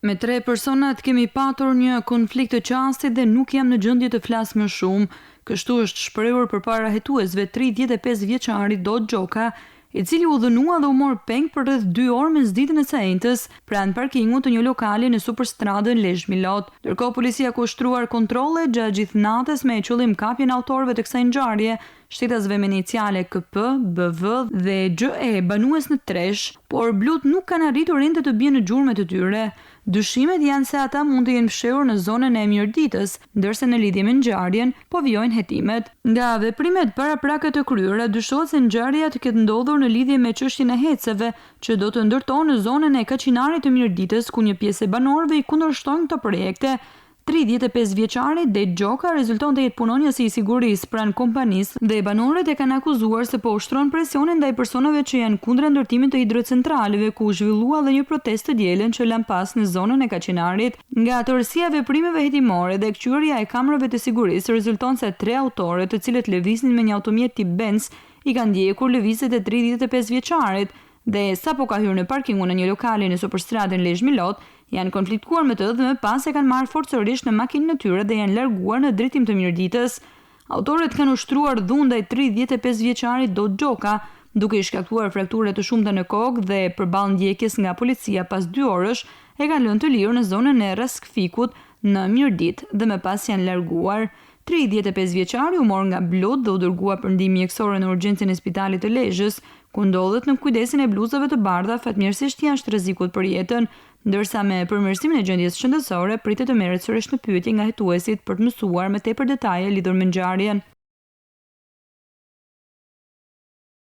Me 3 personat kemi patur një konflikt të qastit dhe nuk jam në gjendje të flas më shumë. Kështu është shprehur përpara hetuesve 35 vjeçari Dot Gjoka, i cili u dhënua dhe u mor peng për rreth 2 orë mesditën e së njëjtës pranë parkingut të një lokali në superstradën Lezhë Milot. Ndërkohë policia ka ushtruar kontrolle gjatë gjithë natës me qëllim kapjen e autorëve të kësaj ngjarje, shtetasve me iniciale KP, BV dhe GE, banues në Tresh, por blut nuk kanë arritur ende të bien në gjurmët e tyre. Dyshimet janë se ata mund të jenë fshehur në zonën e Mjërditës, ndërsa në lidhje me ngjarjen po vijojnë hetimet. Nga veprimet paraprakë të kryera, dyshohet se ngjarja të ketë ndodhur në lidhje me çështjen e heceve që do të ndërtohen në zonën e Kaçinarit të Mjërditës, ku një pjesë e banorëve i kundërshtojnë këto projekte. 35 vjeçari Dot Gjoka rezulton të jetë punonjës i sigurisë pranë kompanisë dhe banorët e kanë akuzuar se po ushtron presionin ndaj personave që janë kundër ndërtimit të hidrocentraleve, ku u zhvillua dhe një protestë të dielën që lan pas në zonën e Kaçinarit. Nga tërësia e veprimeve hetimore dhe kqyrja e kamerave të sigurisë rezulton se 3 autorë, të cilët lëviznin me një automjet tip Benz, i kanë ndjekur lëvizjet e 35 vjeçarit dhe sapo ka hyrë në parkingun e një lokali në superstradën Lezhë Milot, janë konfliktuar me të dhe më pas e kanë marrë forcërisht në makinën e tyre dhe janë larguar në drejtim të Mjërditës. Autorët kanë ushtruar dhunë ndaj 35 vjeçarit Dot Gjoka, duke i shkaktuar fraktura të shumta në kokë dhe përballë ndjekjes nga policia pas 2 orësh, e kanë lënë të lirë në zonën e Raskfikut në Mjërditë dhe më pas janë larguar. 35 vjeçari u mor nga blut dhe u dërguar për ndihmë mjekësore në urgjencën e spitalit të Lezhës, ku ndodhet në kujdesin e bluzave të bardha, fatmirësisht jashtë rrezikut për jetën, ndërsa me përmirësimin e gjendjes shëndetësore pritet të merret sërish në pyetje nga hetuesit për të mësuar më tepër detaje lidhur me ngjarjen.